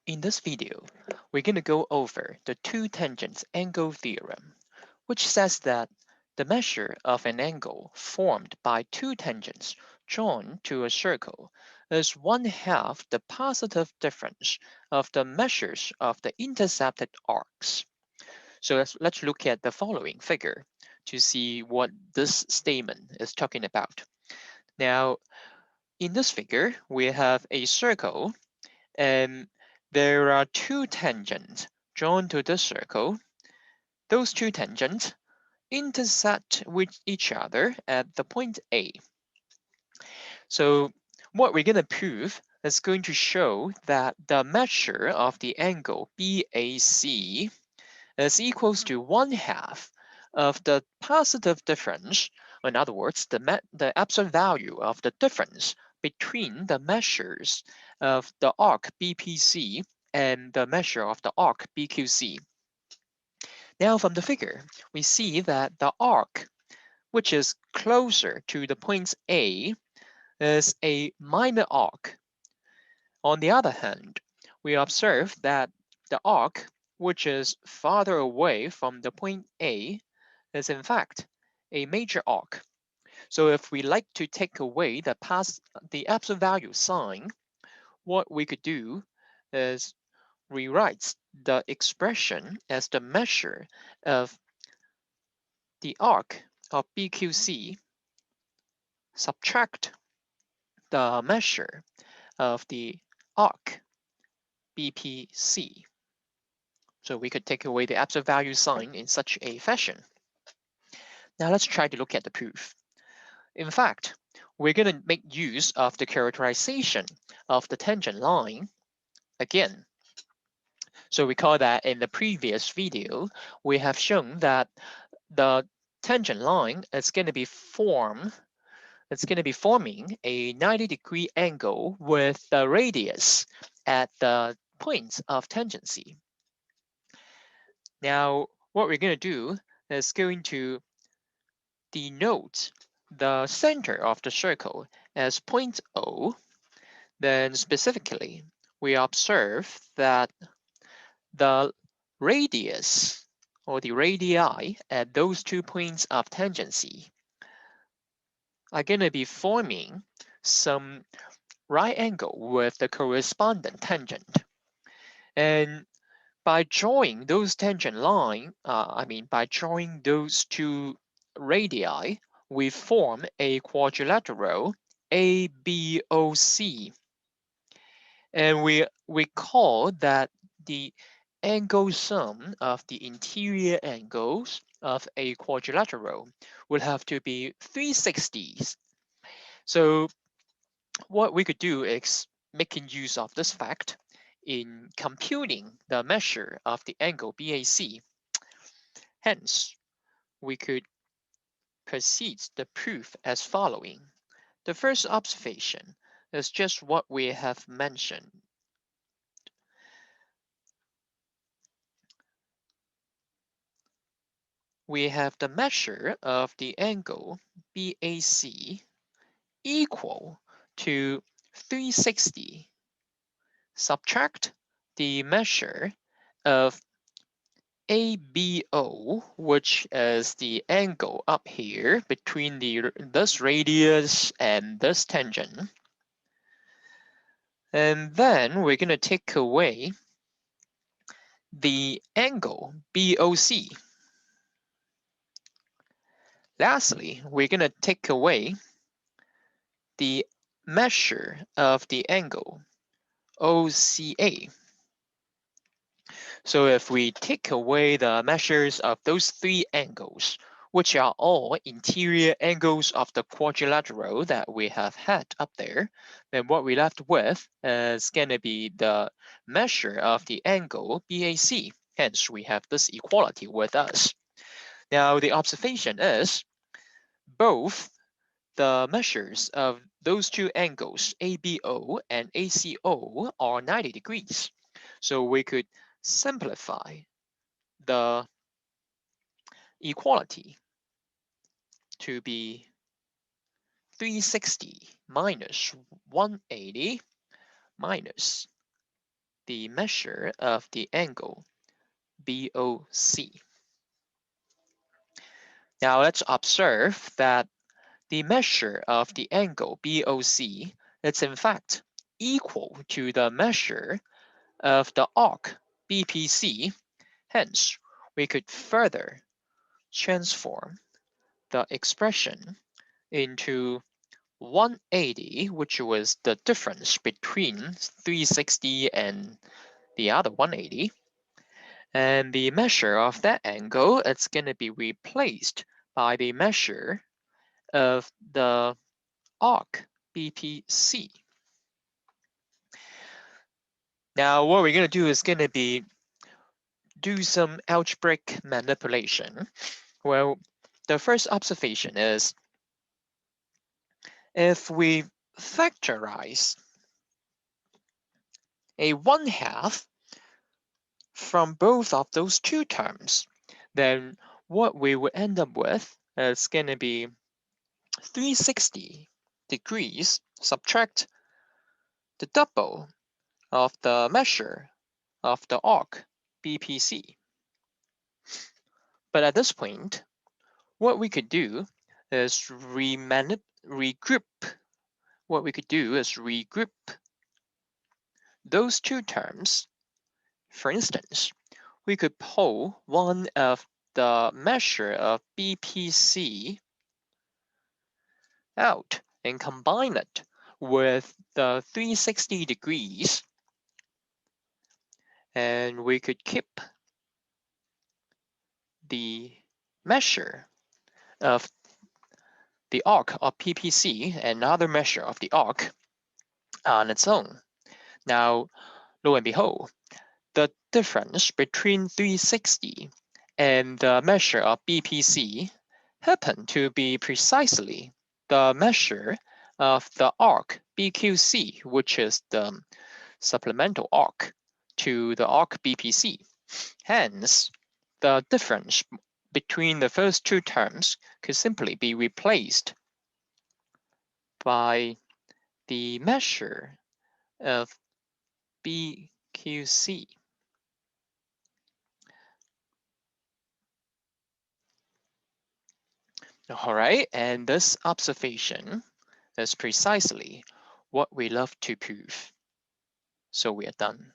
In this video, we're going to go over the two tangents angle theorem, which says that the measure of an angle formed by two tangents drawn to a circle is 1/2 the positive difference of the measures of the intercepted arcs. So let's look at the following figure to see what this statement is talking about. Now, in this figure, we have a circle and there are two tangents drawn to the circle. Those two tangents intersect with each other at the point A. So what we're going to prove is going to show that the measure of the angle BAC is equals to 1/2 of the positive difference. In other words, the absolute value of the difference between the measures of the arc BPC and the measure of the arc BQC. Now from the figure, we see that the arc, which is closer to the point A, is a minor arc. On the other hand, we observe that the arc, which is farther away from the point A, is in fact a major arc. So if we like to take away the absolute value sign, what we could do is rewrite the expression as the measure of the arc of BQC subtract the measure of the arc BPC. So we could take away the absolute value sign in such a fashion. Now let's try to look at the proof. In fact, we're going to make use of the characterization of the tangent line again. So recall that in the previous video, we have shown that the tangent line is going to be forming a 90-degree angle with the radius at the points of tangency. Now, what we're going to do is going to denote the center of the circle as point O. Then specifically, we observe that the radius or the radii at those 2 points of tangency are going to be forming some right angle with the corresponding tangent. And by drawing those tangent line, by drawing those two radii, we form a quadrilateral ABOC. And we call that the angle sum of the interior angles of a quadrilateral will have to be 360s. So what we could do is making use of this fact in computing the measure of the angle BAC. Hence, we could proceed the proof as following. The first observation is just what we have mentioned. We have the measure of the angle BAC equal to 360 subtract the measure of ABO, which is the angle up here between this radius and this tangent. And then we're going to take away the angle BOC. Lastly, we're going to take away the measure of the angle OCA. So if we take away the measures of those three angles, which are all interior angles of the quadrilateral that we have had up there, then what we're left with is going to be the measure of the angle BAC. Hence, we have this equality with us. Now, the observation is both the measures of those two angles, ABO and ACO, are 90 degrees. So we could simplify the equality to be 360 minus 180 minus the measure of the angle BOC. Now let's observe that the measure of the angle BOC is in fact equal to the measure of the arc BPC. Hence, we could further transform the expression into 180, which was the difference between 360 and the other 180. And the measure of that angle, it's going to be replaced by the measure of the arc BPC. Now, what we're going to do is going to be do some algebraic manipulation. Well, the first observation is if we factorize a 1/2 from both of those two terms, then what we will end up with is going to be 360 degrees subtract the double of the measure of the arc BPC. But at this point, what we could do is regroup. What we could do is regroup those two terms. For instance, we could pull one of the measure of BPC out and combine it with the 360 degrees, and we could keep the measure of the arc of PPC and another measure of the arc on its own. Now, lo and behold, the difference between 360 and the measure of BPC happen to be precisely the measure of the arc BQC, which is the supplemental arc to the arc BPC. Hence, the difference between the first two terms could simply be replaced by the measure of BQC. All right, and this observation is precisely what we love to prove. So we are done.